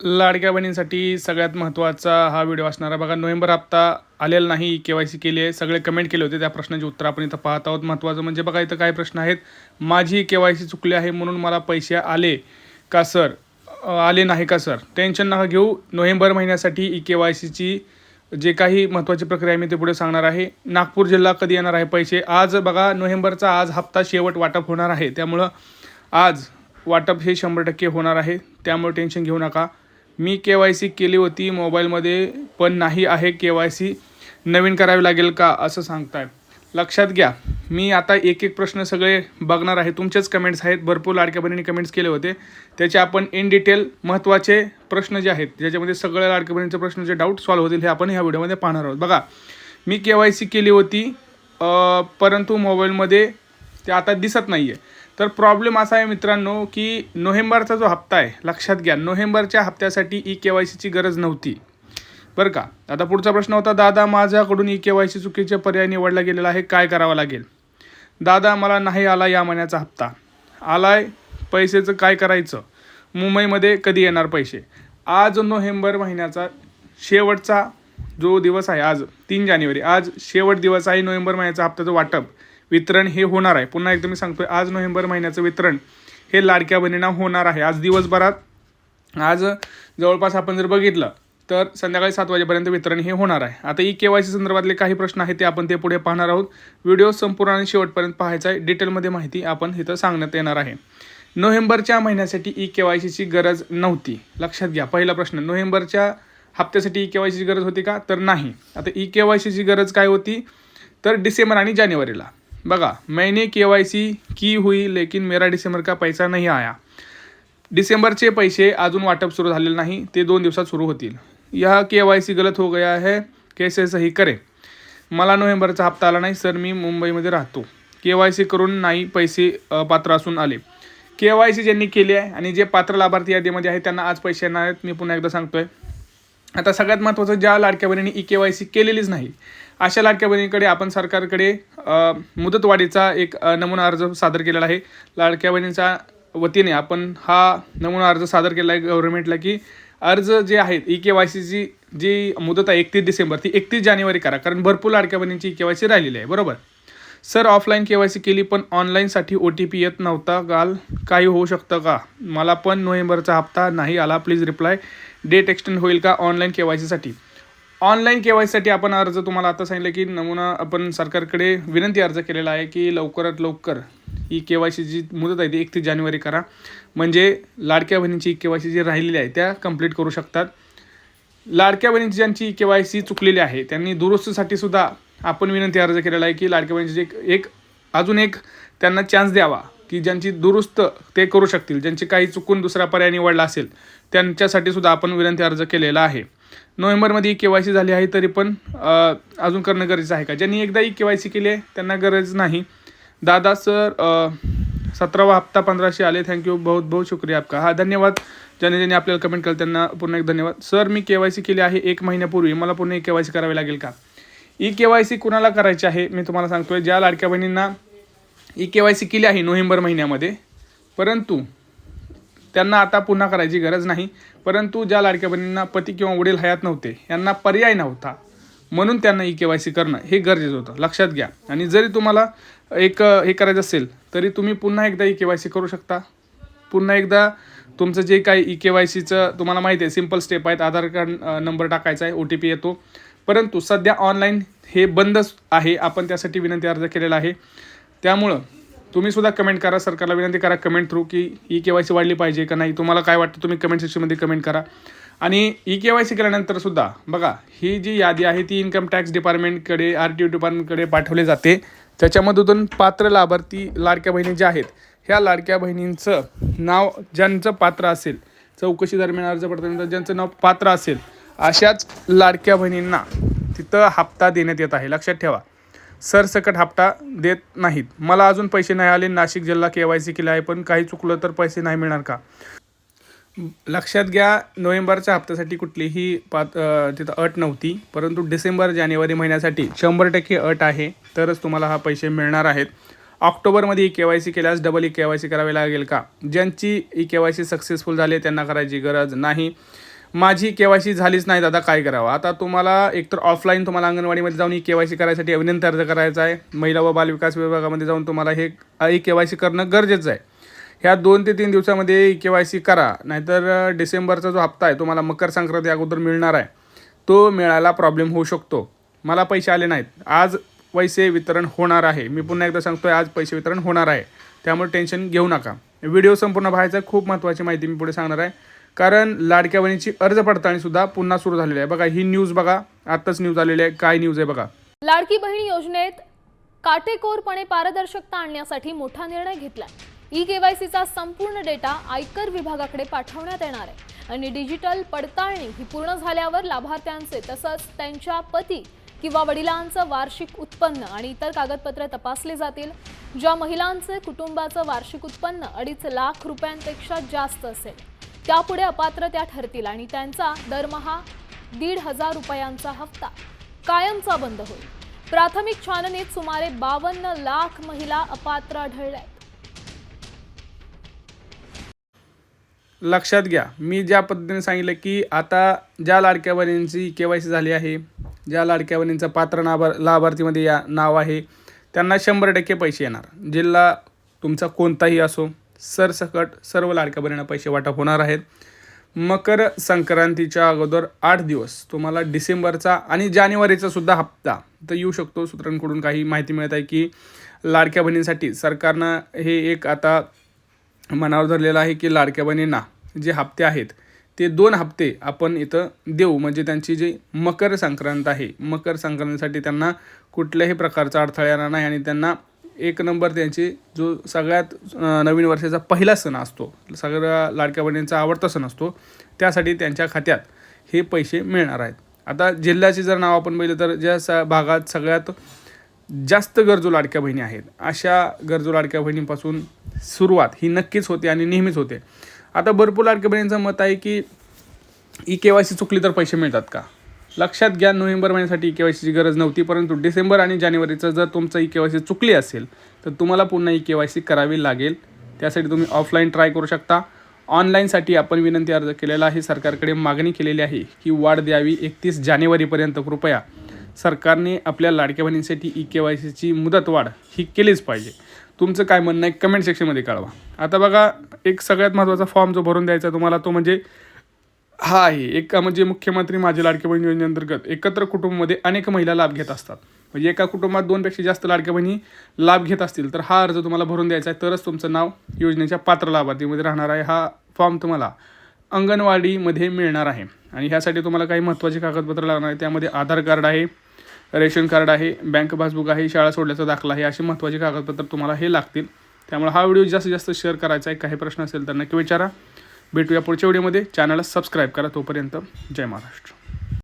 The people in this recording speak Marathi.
लाडक्या बहिणींसाठी सगळ्यात महत्त्वाचा हा व्हिडिओ असणार आहे. बघा, नोव्हेंबर हप्ता आलेला नाही, के-वाय-सी केली आहे. सगळे कमेंट केले होते, त्या प्रश्नाची उत्तर आपण इथं पाहत आहोत. महत्त्वाचं म्हणजे बघा, इथं काय प्रश्न आहेत. माझी के-वाय-सी चुकली आहे म्हणून मला पैसे आले का सर? आले नाही का सर? टेन्शन नका घेऊ. नोव्हेंबर महिन्यासाठी के-वाय-सीची जे काही महत्त्वाची प्रक्रिया आहे मी ते पुढे सांगणार आहे. नागपूर जिल्हा कधी येणार आहे पैसे? आज बघा, नोव्हेंबरचा आज हप्ता शेवट वाटप होणार आहे, त्यामुळं आज वाटप हे 100% होणार आहे, त्यामुळे टेन्शन घेऊ नका. मी के-वाय-सी केली होती मोबाईलमध्ये, पण नाही आहे के-वाय-सी, नवीन करावी लागेल का असं सांगताय. लक्षात घ्या, मी आता एक एक प्रश्न सगळे बघणार आहे. तुमचेच कमेंट्स आहेत, भरपूर लाडक्या बहिणींनी कमेंट्स केले होते, त्याचे आपण इन डिटेल महत्त्वाचे प्रश्न जे आहेत ज्याच्यामध्ये सगळ्या लाडक्या बहिणींचे प्रश्नाचे डाऊट सॉल्व्ह होतील हे आपण ह्या व्हिडिओमध्ये पाहणार आहोत. बघा, मी के-वाय-सी केली होती परंतु मोबाईलमध्ये ते आता दिसत नाही आहे. तर प्रॉब्लेम असा आहे मित्रांनो, की नोव्हेंबरचा जो हप्ता आहे, लक्षात घ्या, नोव्हेंबरच्या हप्त्यासाठी के-वाय-सीची गरज नव्हती बरं का. आता पुढचा प्रश्न होता, दादा माझ्याकडून के-वाय-सी चुकीचे पर्याय निवडला गेलेला आहे, काय करावं लागेल? दादा मला नाही आला या महिन्याचा हप्ता, आलाय पैसेचं काय करायचं? मुंबईमध्ये कधी येणार पैसे? आज नोव्हेंबर महिन्याचा शेवटचा जो दिवस आहे, आज 3 जानेवारी, आज शेवट दिवस आहे. नोव्हेंबर महिन्याचा हप्त्याचं वाटप वितरण हे होणार आहे. पुन्हा एकदा मी सांगतोय, आज नोव्हेंबर महिन्याचं वितरण हे लाडक्या बहिणींना होणार आहे. आज दिवसभरात, आज जवळपास आपण जर बघितलं तर संध्याकाळी 7 वाजेपर्यंत वितरण हे होणार आहे. आता के-वाय-सी संदर्भातले काही प्रश्न आहेत ते आपण ते पुढे पाहणार आहोत. व्हिडिओ संपूर्ण आणि शेवटपर्यंत पाहायचा आहे. डिटेलमध्ये माहिती आपण इथं सांगण्यात येणार आहे. नोव्हेंबरच्या महिन्यासाठी के-वाय-सीची गरज नव्हती, लक्षात घ्या. पहिला प्रश्न, नोव्हेंबरच्या हप्त्यासाठी के-वाय-सीची गरज होती का? तर नाही. आता के-वाय-सीची गरज काय होती? तर डिसेंबर आणि जानेवारीला. बघा, मैंने के-वाय-सी की हुई लेकिन मेरा डिसेंबर का पैसा नहीं आया. डिसेंबरचे पैसे अजून वाटप सुरू झालेलं नाही, ते 2 दिवसात सुरू होतील. यह के-वाय-सी गलत हो गया है, कैसे सही करे? मला नोव्हेंबरचा हप्ता आला नाही सर, मी मुंबईमध्ये राहतो. के-वाय-सी करून नाही पैसे पात्र असून आले. के-वाय-सी ज्यांनी केली आहे आणि जे पात्र लाभार्थी यादीमध्ये आहेत त्यांना आज पैसे येणार आहेत, मी पुन्हा एकदा सांगतोय. आता सगळ्यात महत्त्वाचं, ज्या लाडक्या बहिणींनी के-वाय-सी केलेलीच नाही अशा लाडक्या बहिणीकडे आपण सरकारकडे मुदतवाढीचा एक नमुना अर्ज सादर केलेला आहे. लाडक्या बहिणींच्या वतीने आपण हा नमुना अर्ज सादर केला आहे गव्हर्नमेंटला, की अर्ज जे आहेत के-वाय-सीची जी मुदत आहे 31 डिसेंबर, ती 31 जानेवारी करा, कारण भरपूर लाडक्या बहिणींची के-वाय-सी राहिलेली आहे. बरोबर सर, ऑफलाईन के-वाय-सी केली पण ऑनलाईनसाठी OTP येत नव्हता, काल काही होऊ शकतं का? मला पण नोव्हेंबरचा हप्ता नाही आला, प्लीज रिप्लाय. डेट एक्सटेंड होईल का ऑनलाईन के-वाय-सीसाठी? ऑनलाईन के-वाय-सीसाठी आपण अर्ज, तुम्हाला आता सांगितलं की नमुना आपण सरकारकडे विनंती अर्ज केलेला आहे की लवकरात लवकर ही के-वाय-सीची मुदत आहे ती 31 जानेवारी करा, म्हणजे लाडक्या बहिणींची के-वाय-सी जी राहिलेली आहे त्या कंप्लीट करू शकतात. लाडक्या बहिणींची ज्यांची के-वाय-सी चुकलेली आहे त्यांनी दुरुस्तीसाठी सुद्धा आपण विनंती अर्ज केलेला आहे की लाडक्या बहिणीची अजून एक त्यांना चान्स द्यावा, की ज्यांची दुरुस्त ते करू शकतील. ज्यांची काही चुकून दुसरा पर्याय निवडला असेल त्यांच्यासाठी सुद्धा आपण विनंती अर्ज केलेला आहे. नोव्हेंबरमध्ये के-वाय-सी झाली आहे तरी पण अजून करणं गरजेचं आहे का? ज्यांनी एकदा के-वाय-सी केली आहे त्यांना गरज नाही. दादा सर 17वा हप्ता 1500 आले, थँक्यू, बहुत बहुत शुक्रिया आपका. हा, धन्यवाद. ज्यांनी आपल्याला कमेंट केलं त्यांना पुन्हा एक धन्यवाद. सर, मी के-वाय-सी केली आहे 1 महिन्यापूर्वी, मला पुन्हा के-वाय-सी करावी लागेल का? के-वाय-सी कुणाला करायची आहे मी तुम्हाला सांगतोय. ज्या लाडक्या बहिणींना के-वाय-सी केली आहे नोव्हेंबर महिन्यामध्ये, परंतु त्यांना आता पुन्हा करायची गरज नाही. परंतु ज्या लाडक्या बहिणींना पती किंवा वडील हयात नव्हते, यांना पर्याय नव्हता, म्हणून त्यांना के-वाय-सी करणं हे गरजेचं होतं, लक्षात घ्या. आणि जरी तुम्हाला हे करायचं असेल तरी तुम्ही पुन्हा एकदा के-वाय-सी करू शकता. पुन्हा एकदा तुमचं जे काही के-वाय-सीचं तुम्हाला माहिती आहे सिंपल स्टेप आहेत. आधार कार्ड नंबर टाकायचा आहे, OTP येतो. परंतु सध्या ऑनलाईन हे बंदच आहे, आपण त्यासाठी विनंती अर्ज केलेला आहे. त्यामुळं तुम्ही सुद्धा कमेंट करा, सरकारला विनंती करा कमेंट थ्रू की के-वाय-सी वाढली पाहिजे का नाही. तुम्हाला काय वाटतं तुम्ही कमेंट सेक्शनमध्ये कमेंट करा. आणि के-वाय-सी केल्यानंतर सुद्धा बघा, ही जी यादी आहे ती इन्कम टॅक्स डिपार्टमेंटकडे, RTO डिपार्टमेंटकडे पाठवली जाते. त्याच्यामधून पात्र लाभार्थी लाडक्या बहिणी ज्या आहेत, ह्या लाडक्या बहिणींचं नाव ज्यांचं पात्र असेल, चौकशी दरम्यान अर्ज पडताना ज्यांचं नाव पात्र असेल अशाच लाडक्या बहिणींना तिथं हप्ता देण्यात येत आहे, लक्षात ठेवा. सरसकट हप्ता देत नाहीत. मला अजून पैसे नाही आले, नाशिक जिल्हा के-वाय-सी केला आहे पण काही चुकलं तर पैसे नाही मिळणार का? लक्षात घ्या, नोव्हेंबरच्या हप्त्यासाठी कुठलीही तिथं अट नव्हती, परंतु डिसेंबर जानेवारी महिन्यासाठी 100% अट आहे, तरच तुम्हाला हा पैसे मिळणार आहेत. ऑक्टोबरमध्ये के-वाय-सी केल्यास डबल के-वाय-सी करावी लागेल का? ज्यांची के-वाय-सी सक्सेसफुल झाली त्यांना करायची गरज नाही. माझी KYC झालीच नाही दादा, काय करावं? आता तुम्हाला एकतर ऑफलाईन तुम्हाला अंगणवाडीमध्ये जाऊन ही KYC करायसाठी विनंती अर्ज करायचा आहे. महिला व बालविकास विभागामध्ये जाऊन तुम्हाला हे KYC करणं गरजेचं आहे. ह्या 2 ते 3 दिवसामध्ये KYC करा, नाहीतर डिसेंबरचा जो हप्ता आहे तुम्हाला मकर संक्रांती अगोदर मिळणार आहे, तो मिळायला प्रॉब्लेम होऊ शकतो. मला पैसे आले नाहीत, आज पैसे वितरण होणार आहे. मी पुन्हा एकदा सांगतोय, आज पैसे वितरण होणार आहे, त्यामुळे टेन्शन घेऊ नका. व्हिडिओ संपूर्ण पाहायचा, खूप महत्त्वाची माहिती मी पुढे सांगणार आहे. कारण लाडक्या बहिणीची अर्ज पडताळणीसुद्धा पुन्हा सुरू झालेली आहे. बघा ही न्यूज बघा, आत्ताच न्यूज आलेली आहे. काय न्यूज आहे बघा. लाडकी बहीण योजनेत काटेकोरपणे पारदर्शकता आणण्यासाठी मोठा निर्णय घेतला. KYCचा संपूर्ण डेटा आयकर विभागाकडे पाठवण्यात येणार आहे आणि डिजिटल पडताळणी ही पूर्ण झाल्यावर लाभार्थ्यांचे तसंच त्यांच्या पती किंवा वडिलांचं वार्षिक उत्पन्न आणि इतर कागदपत्रे तपासली जातील. ज्या महिलांचे कुटुंबाचं वार्षिक उत्पन्न 2.5 लाख रुपयांपेक्षा जास्त असेल त्यापुढे अपात्र त्या ठरतील आणि त्यांचा दरमहा 1,500 रुपयांचा हप्ता कायमचा बंद होईल. प्राथमिक छाननीत सुमारे 52 लाख महिला अपात्र आढळल्या. लक्षात घ्या, मी ज्या पद्धतीने सांगितलं की आता ज्या लाडक्या बहिणींची KYC झाली आहे, ज्या लाडक्या बहिणींचं पात्र लाभार्थीमध्ये या नाव आहे, त्यांना 100% पैसे येणार. जिल्हा तुमचा कोणताही असो, सरसकट सर्व लाडक्या बहिणींना पैसे वाटप होणार आहेत. मकर संक्रांतीच्या अगोदर 8 दिवस तुम्हाला डिसेंबरचा आणि जानेवारीचा सुद्धा हप्ता तर येऊ शकतो. सूत्रांकडून काही माहिती मिळत आहे की लाडक्या बहिणींसाठी सरकारनं हे एक आता मनावर धरलेलं आहे की लाडक्या बहिणींना जे हप्ते आहेत ते 2 हप्ते आपण इथं देऊ. म्हणजे त्यांची जी मकर संक्रांत आहे, मकर संक्रांतीसाठी त्यांना कुठल्याही प्रकारचा अडथळा येणार नाही आणि त्यांना एक नंबर त्यांची जो सगळ्यात नवीन वर्षाचा पहिला सण असतो, सगळ्या लाडक्या बहिणींचा आवडता सण असतो, त्यासाठी त्यांच्या खात्यात हे पैसे मिळणार आहेत. आता जिल्ह्याची जर नाव आपण बघितलं तर ज्या भागात सगळ्यात जास्त गरजू लाडक्या बहिणी आहेत, अशा गरजू लाडक्या बहिणींपासून सुरुवात ही नक्कीच होते आणि नेहमीच होते. आता भरपूर लाडक्या बहिणींचं मत आहे की KYC चुकली तर पैसे मिळतात का? लक्षात घ्या, नोव्हेंबर महिन्यासाठी KYCची गरज नव्हती, परंतु डिसेंबर आणि जानेवारीचं जर तुमचं KYC चुकली असेल तर तुम्हाला पुन्हा KYC करावी लागेल. त्यासाठी तुम्ही ऑफलाईन ट्राय करू शकता. ऑनलाईनसाठी आपण विनंती अर्ज केलेला आहे. सरकारकडे मागणी केलेली आहे की वाढ द्यावी 31 जानेवारीपर्यंत. कृपया सरकारने आपल्या लाडक्या बहिणींसाठी KYCची मुदतवाढ ही केलीच पाहिजे. तुमचं काय म्हणणं आहे कमेंट सेक्शनमध्ये कळवा. आता बघा, एक सगळ्यात महत्त्वाचा फॉर्म जो भरून द्यायचा तुम्हाला तो म्हणजे हा आहे एक, म्हणजे मुख्यमंत्री माझी लाडकी बहीण योजनेअंतर्गत एकत्र कुटुंबामध्ये अनेक महिला लाभ घेत असतात. म्हणजे एका कुटुंबात 2 पेक्षा जास्त लाडक्या बहिणी लाभ घेत असतील तर हा अर्ज तुम्हाला भरून द्यायचा आहे, तरच तुमचं नाव योजनेच्या पात्र लाभार्थीमध्ये राहणार आहे. हा फॉर्म तुम्हाला अंगणवाडीमध्ये मिळणार आहे आणि ह्यासाठी तुम्हाला काही महत्त्वाचे कागदपत्र लागणार आहे. त्यामध्ये आधार कार्ड आहे, रेशन कार्ड आहे, बँक पासबुक आहे, शाळा सोडल्याचा दाखला आहे, अशी महत्त्वाची कागदपत्र तुम्हाला हे लागतील. त्यामुळे हा व्हिडिओ जास्तीत जास्त शेअर करायचा आहे. काही प्रश्न असेल तर नक्की विचारा. भेटूया पुढच्या व्हिडिओमध्ये. चॅनलला सबस्क्राईब करा. तोपर्यंत जय महाराष्ट्र.